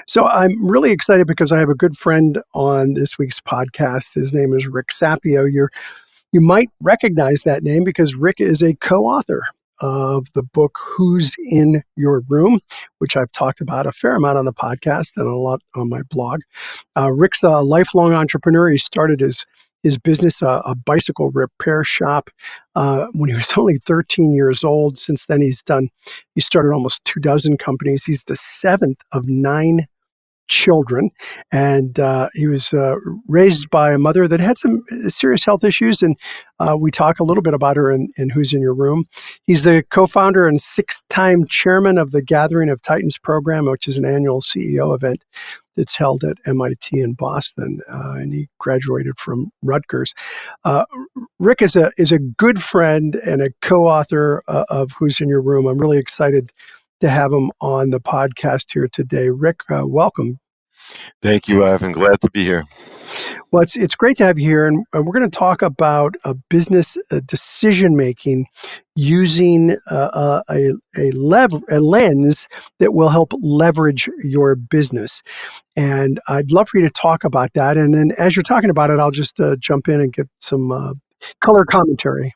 So I'm really excited because I have a good friend on this week's podcast. His name is Rick Sapio. You might recognize that name because Rick is a co-author of the book Who's in Your Room, which I've talked about a fair amount on the podcast and a lot on my blog. Rick's a lifelong entrepreneur. He started his business, a bicycle repair shop, when he was only 13 years old. Since then, he started almost 24 companies. He's the seventh of 9 children, and he was raised by a mother that had some serious health issues, and we talk a little bit about her in Who's in Your Room. He's the co-founder and 6-time chairman of the Gathering of Titans program, which is an annual CEO event that's held at MIT in Boston, and he graduated from Rutgers. Rick is a good friend and a co-author of Who's in Your Room. I'm really excited to have him on the podcast here today. Rick, welcome. Thank you, Ivan. Glad to be here. Well, it's great to have you here, and we're going to talk about a business decision making using a lens that will help leverage your business. And I'd love for you to talk about that. And then as you're talking about it, I'll just jump in and give some color commentary.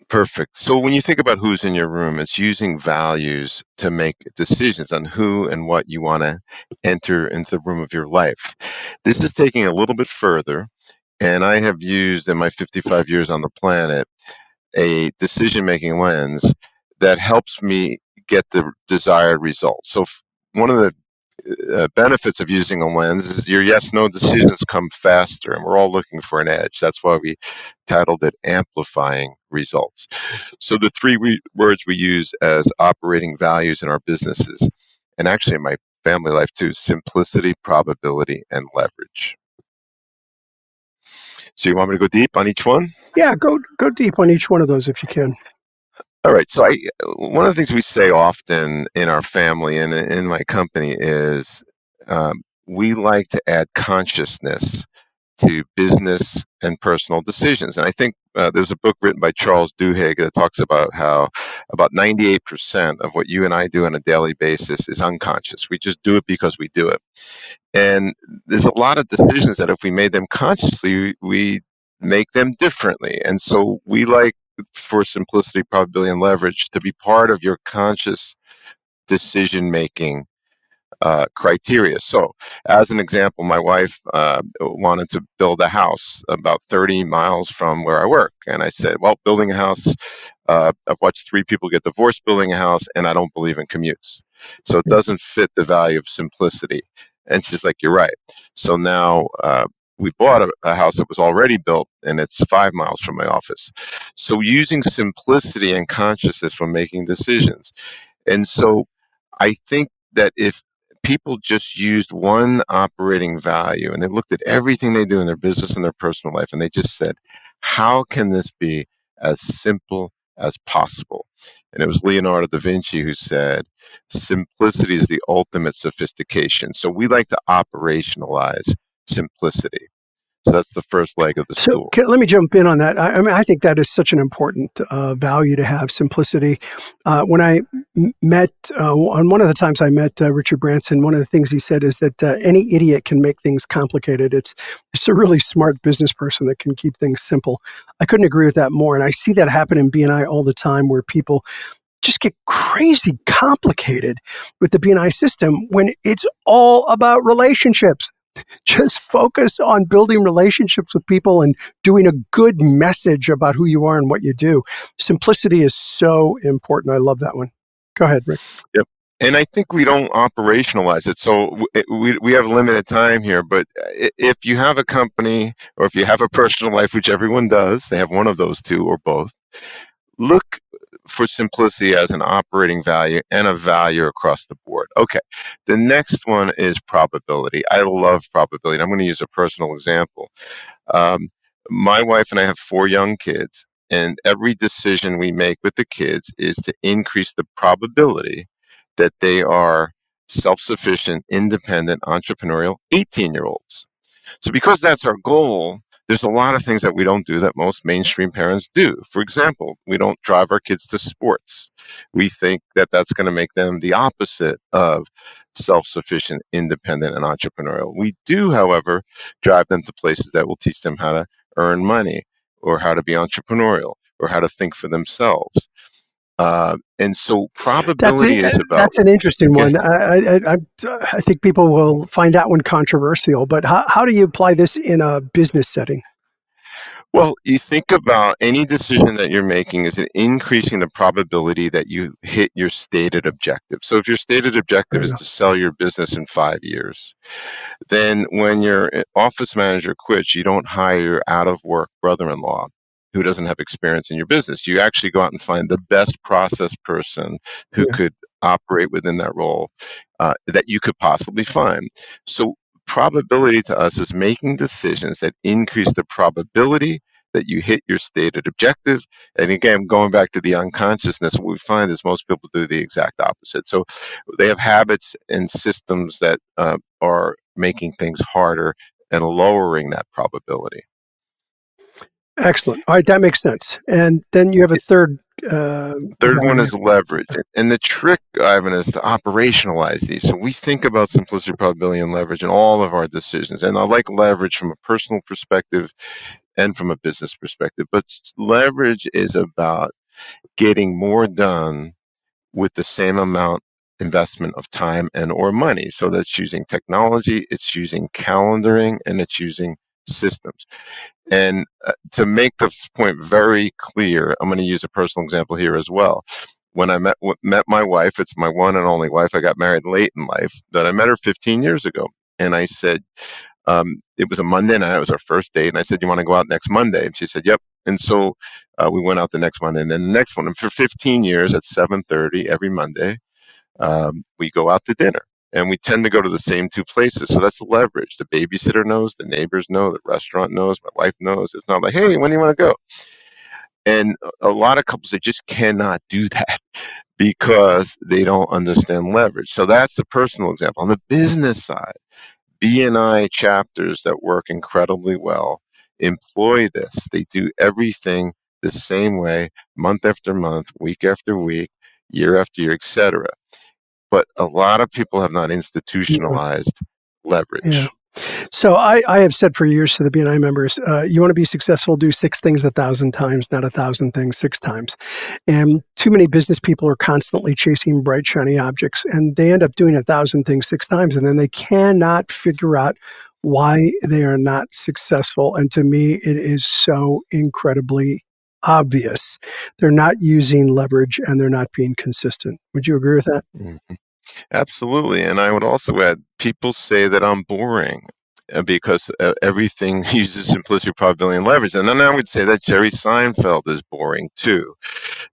Perfect. So when you think about who's in your room, it's using values to make decisions on who and what you want to enter into the room of your life. This is taking a little bit further, and I have used in my 55 years on the planet a decision-making lens that helps me get the desired result. So one of the benefits of using a lens is your yes/no decisions come faster, and we're all looking for an edge. That's why we titled it Amplifying Results. So the three words we use as operating values in our businesses, and actually in my family life too: simplicity, probability, and leverage. So you want me to go deep on each one? Yeah, go deep on each one of those if you can. All right. So one of the things we say often in our family and in my company is we like to add consciousness to business and personal decisions. And I think there's a book written by Charles Duhigg that talks about how about 98% of what you and I do on a daily basis is unconscious. We just do it because we do it. And there's a lot of decisions that if we made them consciously, we make them differently. And so we like, for simplicity, probability, and leverage, to be part of your conscious decision-making criteria. So, as an example, my wife wanted to build a house about 30 miles from where I work. And I said, well, building a house, I've watched 3 people get divorced building a house, and I don't believe in commutes. So it doesn't fit the value of simplicity. And she's like, you're right. So now we bought a house that was already built, and it's 5 miles from my office. So using simplicity and consciousness when making decisions. And so I think that if people just used one operating value and they looked at everything they do in their business and their personal life, and they just said, how can this be as simple as possible? And it was Leonardo da Vinci who said, simplicity is the ultimate sophistication. So we like to operationalize simplicity. So that's the first leg of the stool. Let me jump in on that. I mean, I think that is such an important value to have, simplicity. When I met, on one of the times I met Richard Branson, one of the things he said is that any idiot can make things complicated. It's a really smart business person that can keep things simple. I couldn't agree with that more. And I see that happen in B&I all the time, where people just get crazy complicated with the B&I system when it's all about relationships. Just focus on building relationships with people and doing a good message about who you are and what you do. Simplicity is so important. I love that one. Go ahead, Rick. Yep. And I think we don't operationalize it. So we have limited time here, but if you have a company or if you have a personal life, which everyone does, they have one of those two or both, look for simplicity as an operating value and a value across the board. Okay. The next one is probability. I love probability. I'm going to use a personal example. My wife and I have 4 young kids, and every decision we make with the kids is to increase the probability that they are self-sufficient, independent, entrepreneurial 18-year-olds. So because that's our goal, There's a lot of things that we don't do that most mainstream parents do. For example, we don't drive our kids to sports. We think that that's going to make them the opposite of self-sufficient, independent, and entrepreneurial. We do, however, drive them to places that will teach them how to earn money, or how to be entrepreneurial, or how to think for themselves. And so That's probability it. is about, That's an interesting okay, one. I think people will find that one controversial. But how do you apply this in a business setting? well, you think about any decision that you're making, is it increasing the probability that you hit your stated objective? So if your stated objective is Yeah. to sell your business in 5 years, then when your office manager quits, you don't hire your out of work brother in law who doesn't have experience in your business. You actually go out and find the best process person who Yeah. could operate within that role that you could possibly find. So, probability to us is making decisions that increase the probability that you hit your stated objective. And again, going back to the unconsciousness, what we find is most people do the exact opposite. So they have habits and systems that are making things harder and lowering that probability. Excellent. All right, that makes sense. And then you have a third Third one value. is leverage. And the trick, Ivan, is to operationalize these. So we think about simplicity, probability, and leverage in all of our decisions. And I like leverage from a personal perspective and from a business perspective. But leverage is about getting more done with the same amount investment of time and or money. So that's using technology, it's using calendaring, and it's using systems. And to make this point very clear, I'm going to use a personal example here as well. When I met my wife, it's my one and only wife. I got married late in life, but I met her 15 years ago. And I said, it was a Monday night. It was our first date. And I said, you want to go out next Monday? And she said, yep. And so we went out the next Monday. And then the next one, and for 15 years at 7:30 every Monday, we go out to dinner. And we tend to go to the same two places. So that's leverage. The babysitter knows, the neighbors know, the restaurant knows, my wife knows. It's not like, hey, when do you want to go? And a lot of couples, they just cannot do that because they don't understand leverage. So that's the personal example. On the business side, B&I chapters that work incredibly well employ this. They do everything the same way, month after month, week after week, year after year, etc. But a lot of people have not Yeah. institutionalized Yeah. leverage. So I have said for years to the BNI members, you want to be successful, do six things 1,000 times, not 1,000 things 6 times. And too many business people are constantly chasing bright, shiny objects, and they end up doing 1,000 things 6 times, and then they cannot figure out why they are not successful. And to me, it is so incredibly obvious. They're not using leverage and they're not being consistent. Would you agree with that? Mhm. Absolutely. And I would also add, people say that I'm boring because everything uses simplicity, probability, and leverage. And then I would say that Jerry Seinfeld is boring too,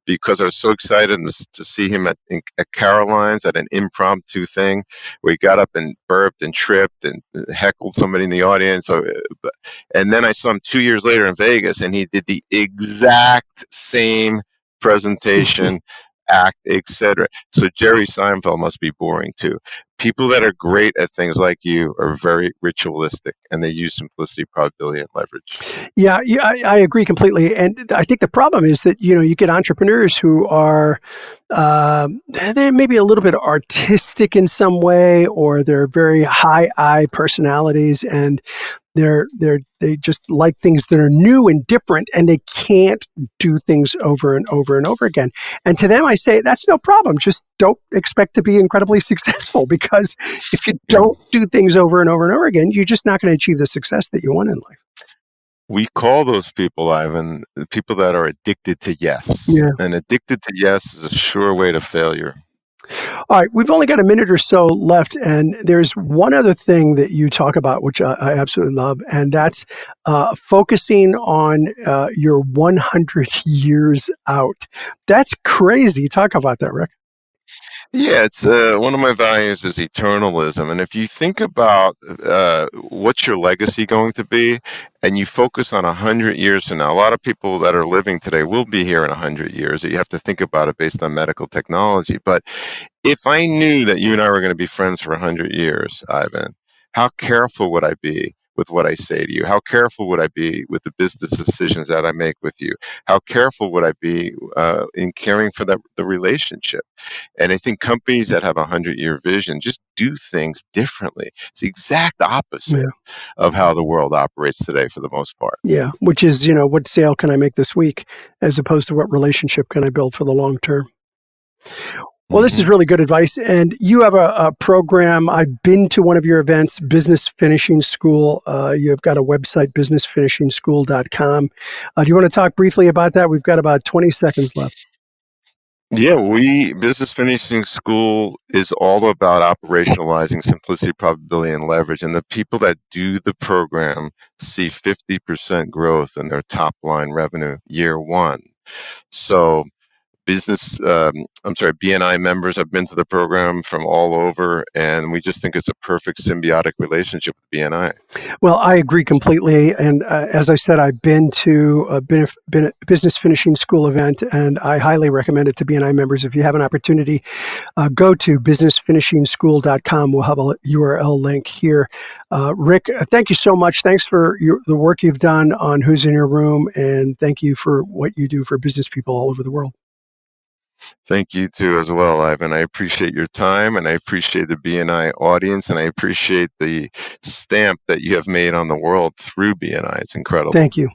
because I was so excited to see him at Caroline's at an impromptu thing where he got up and burped and tripped and heckled somebody in the audience. And then I saw him 2 years later in Vegas, and he did the exact same presentation, act, etc. So Jerry Seinfeld must be boring too. People that are great at things like you are very ritualistic, and they use simplicity, probability, and leverage. Yeah, I agree completely. And I think the problem is that, you get entrepreneurs who are, they're maybe a little bit artistic in some way, or they're very high I personalities, and they just like things that are new and different, and they can't do things over and over and over again. And to them, I say that's no problem. Just don't expect to be incredibly successful, because if you Yeah. don't do things over and over and over again, you're just not going to achieve the success that you want in life. We call those people, Ivan, the people that are addicted to yes. Yeah. And addicted to yes is a sure way to failure. All right, we've only got a minute or so left, and there's one other thing that you talk about, which I absolutely love, and that's focusing on your 100 years out. That's crazy. Talk about that, Rick. Yeah, it's one of my values is eternalism. And if you think about what's your legacy going to be, and you focus on 100 years from now, a lot of people that are living today will be here in 100 years. You have to think about it based on medical technology. But if I knew that you and I were going to be friends for 100 years, Ivan, how careful would I be with what I say to you? How careful would I be with the business decisions that I make with you? How careful would I be in caring for the relationship? And I think companies that have a 100-year vision just do things differently. It's the exact opposite Yeah. of how the world operates today for the most part. Yeah. Which is, what sale can I make this week as opposed to what relationship can I build for the long term? Well, this is Mm-hmm. really good advice. And you have a program. I've been to one of your events, Business Finishing School. You've got a website, businessfinishingschool.com. Do you want to talk briefly about that? We've got about 20 seconds left. Yeah, Business Finishing School is all about operationalizing simplicity, probability, and leverage. And the people that do the program see 50% growth in their top line revenue year one. So BNI members have been to the program from all over, and we just think it's a perfect symbiotic relationship with BNI. Well, I agree completely. And as I said, I've been to a Business Finishing School event, and I highly recommend it to BNI members. If you have an opportunity, go to businessfinishingschool.com. We'll have a URL link here. Rick, thank you so much. Thanks for the work you've done on Who's in Your Room, and thank you for what you do for business people all over the world. Thank you too as well, Ivan. I appreciate your time, and I appreciate the BNI audience, and I appreciate the stamp that you have made on the world through BNI. It's incredible. Thank you.